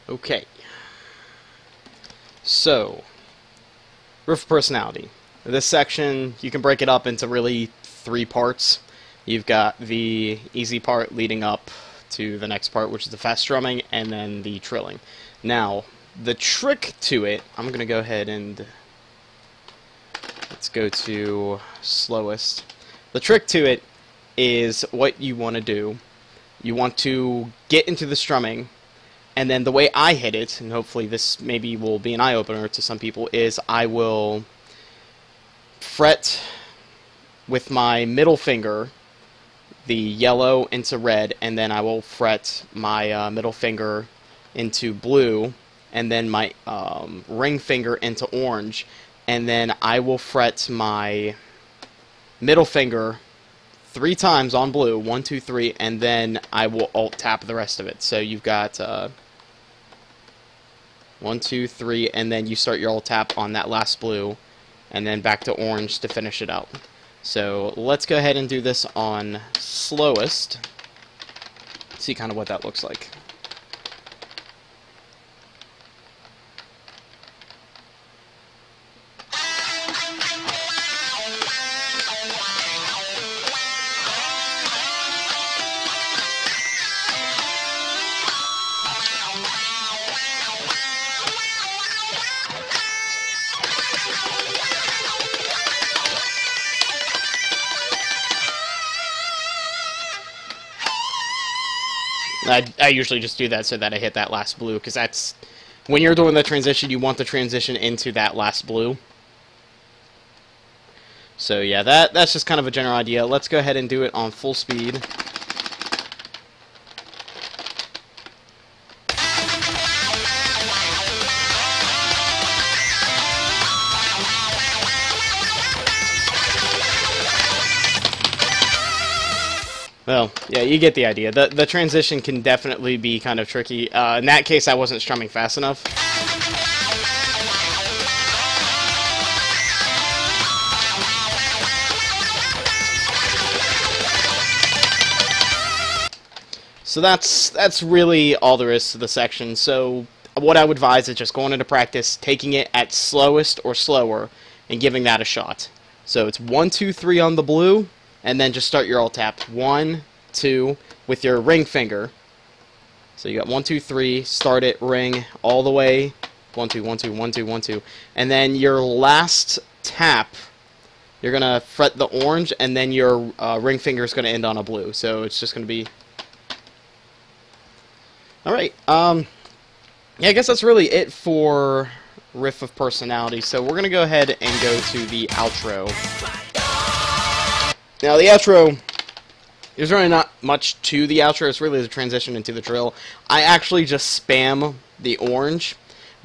Okay. So, Riff personality. This section, you can break it up into really 3 parts. You've got the easy part leading up to the next part, which is the fast strumming, and then the trilling. Now, the trick to it, I'm going to go ahead and let's go to slowest. The trick to it is what you want to do. You want to get into the strumming, and then the way I hit it, and hopefully this maybe will be an eye-opener to some people, is I will fret with my middle finger the yellow into red, and then I will fret my middle finger into blue, and then my ring finger into orange, and then I will fret my middle finger 3 times on blue, 1, 2, 3, and then I will alt tap the rest of it. So you've got 1, 2, 3, and then you start your alt tap on that last blue, and then back to orange to finish it out. So let's go ahead and do this on slowest. See kind of what that looks like. I usually just do that so that I hit that last blue, because that's, when you're doing the transition, you want the transition into that last blue. So yeah, that's just kind of a general idea. Let's go ahead and do it on full speed. Well, yeah, you get the idea. The transition can definitely be kind of tricky. In that case, I wasn't strumming fast enough. So that's really all there is to the section. So what I would advise is just going into practice, taking it at slowest or slower, and giving that a shot. So it's 1, 2, 3 on the blue, and then just start your alt tap. 1, 2 with your ring finger. So you got 1, 2, 3, start it, ring all the way. 1, 2, 1, 2, 1, 2, 1, 2. And then your last tap, you're going to fret the orange, and then your ring finger is going to end on a blue. So it's just going to be... Alright, yeah, I guess that's really it for Riff of Personality. So we're going to go ahead and go to the outro. Now, the outro, there's really not much to the outro. It's really the transition into the trill. I actually just spam the orange,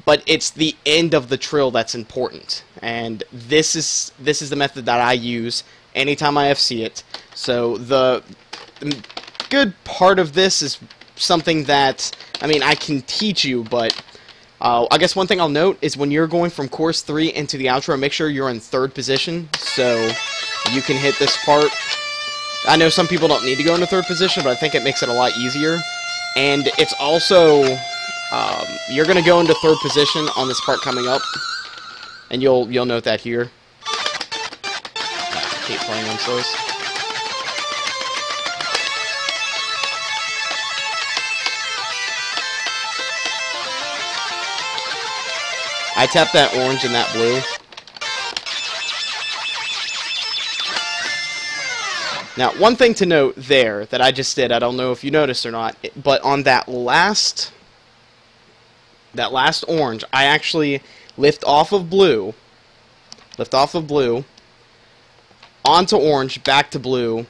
but it's the end of the trill that's important. And this is the method that I use anytime I FC it. So the good part of this is something that, I mean, I can teach you, but I guess one thing I'll note is when you're going from chorus 3 into the outro, make sure you're in 3rd position, so you can hit this part. I know some people don't need to go into 3rd position, but I think it makes it a lot easier. And it's also, you're going to go into 3rd position on this part coming up, and you'll note that here. Keep playing on slows. I tap that orange and that blue. Now, one thing to note there that I just did, I don't know if you noticed or not, but on that last orange, I actually lift off of blue, onto orange, back to blue,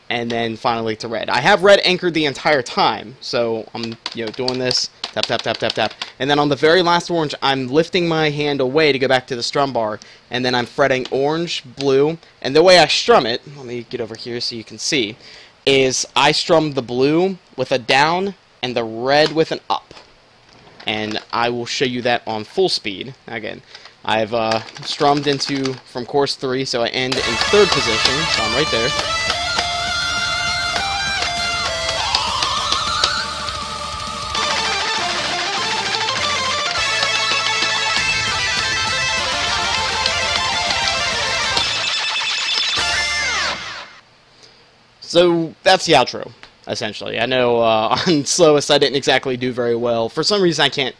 and then finally to red. I have red anchored the entire time, so I'm doing this, tap, tap, tap, tap, tap, and then on the very last orange, I'm lifting my hand away to go back to the strum bar, and then I'm fretting orange, blue, and the way I strum it, let me get over here so you can see, is I strum the blue with a down and the red with an up, and I will show you that on full speed. Again, I've strummed from chorus 3, so I end in 3rd position, so I'm right there. So that's the outro, essentially. I know on slowest I didn't exactly do very well. For some reason I can't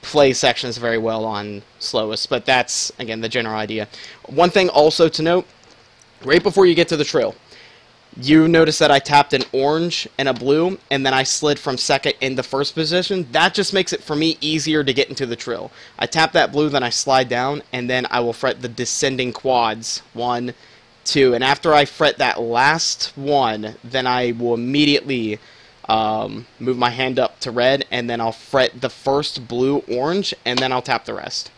play sections very well on slowest, but that's, again, the general idea. One thing also to note, right before you get to the trill, you notice that I tapped an orange and a blue, and then I slid from second into first position. That just makes it, for me, easier to get into the trill. I tap that blue, then I slide down, and then I will fret the descending quads. 1, 2, and after I fret that last one, then I will immediately move my hand up to red, and then I'll fret the first blue, orange, and then I'll tap the rest.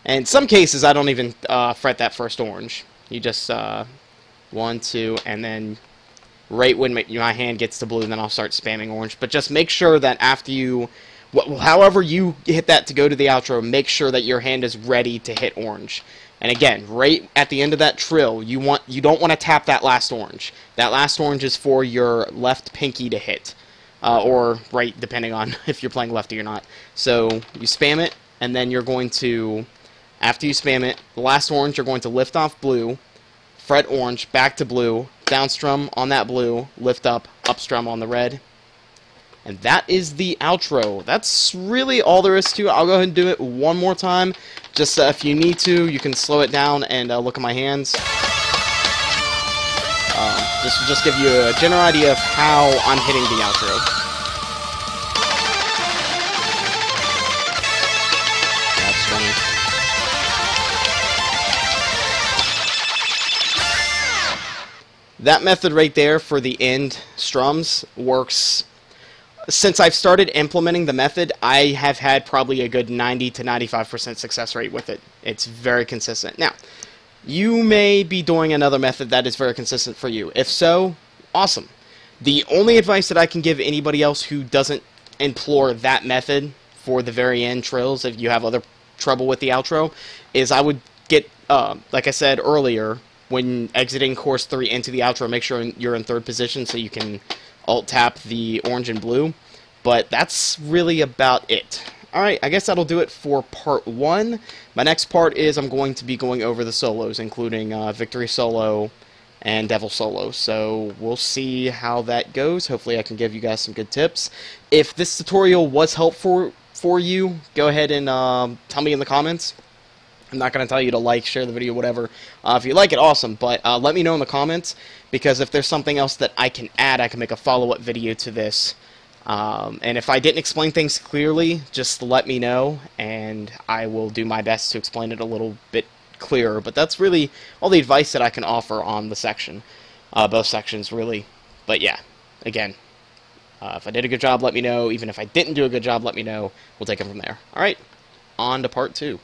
And in some cases, I don't even fret that first orange. You just 1, 2, and then right when my hand gets to blue, then I'll start spamming orange. But just make sure that after you, however you hit that to go to the outro, make sure that your hand is ready to hit orange. And again, right at the end of that trill, you don't want to tap that last orange. That last orange is for your left pinky to hit, or right, depending on if you're playing lefty or not. So you spam it, and then you're going to, after you spam it, the last orange, you're going to lift off blue, fret orange, back to blue, down strum on that blue, lift up strum on the red. And that is the outro. That's really all there is to it. I'll go ahead and do it one more time. Just if you need to, you can slow it down and look at my hands. Just give you a general idea of how I'm hitting the outro. That's funny. That method right there for the end strums works. Since I've started implementing the method, I have had probably a good 90 to 95% success rate with it. It's very consistent. Now, you may be doing another method that is very consistent for you. If so, awesome. The only advice that I can give anybody else who doesn't employ that method for the very end trills, if you have other trouble with the outro, is I would get, like I said earlier, when exiting course 3 into the outro, make sure you're in third position so you can alt-tap the orange and blue, but that's really about it. Alright, I guess that'll do it for part 1. My next part is I'm going to be going over the solos, including Victory Solo and Devil Solo, so we'll see how that goes. Hopefully I can give you guys some good tips. If this tutorial was helpful for you, go ahead and tell me in the comments. I'm not going to tell you to like, share the video, whatever. If you like it, awesome, but let me know in the comments, because if there's something else that I can add, I can make a follow-up video to this. And if I didn't explain things clearly, just let me know, and I will do my best to explain it a little bit clearer. But that's really all the advice that I can offer on the section. Both sections, really. But yeah, again, if I did a good job, let me know. Even if I didn't do a good job, let me know. We'll take it from there. Alright, on to part 2.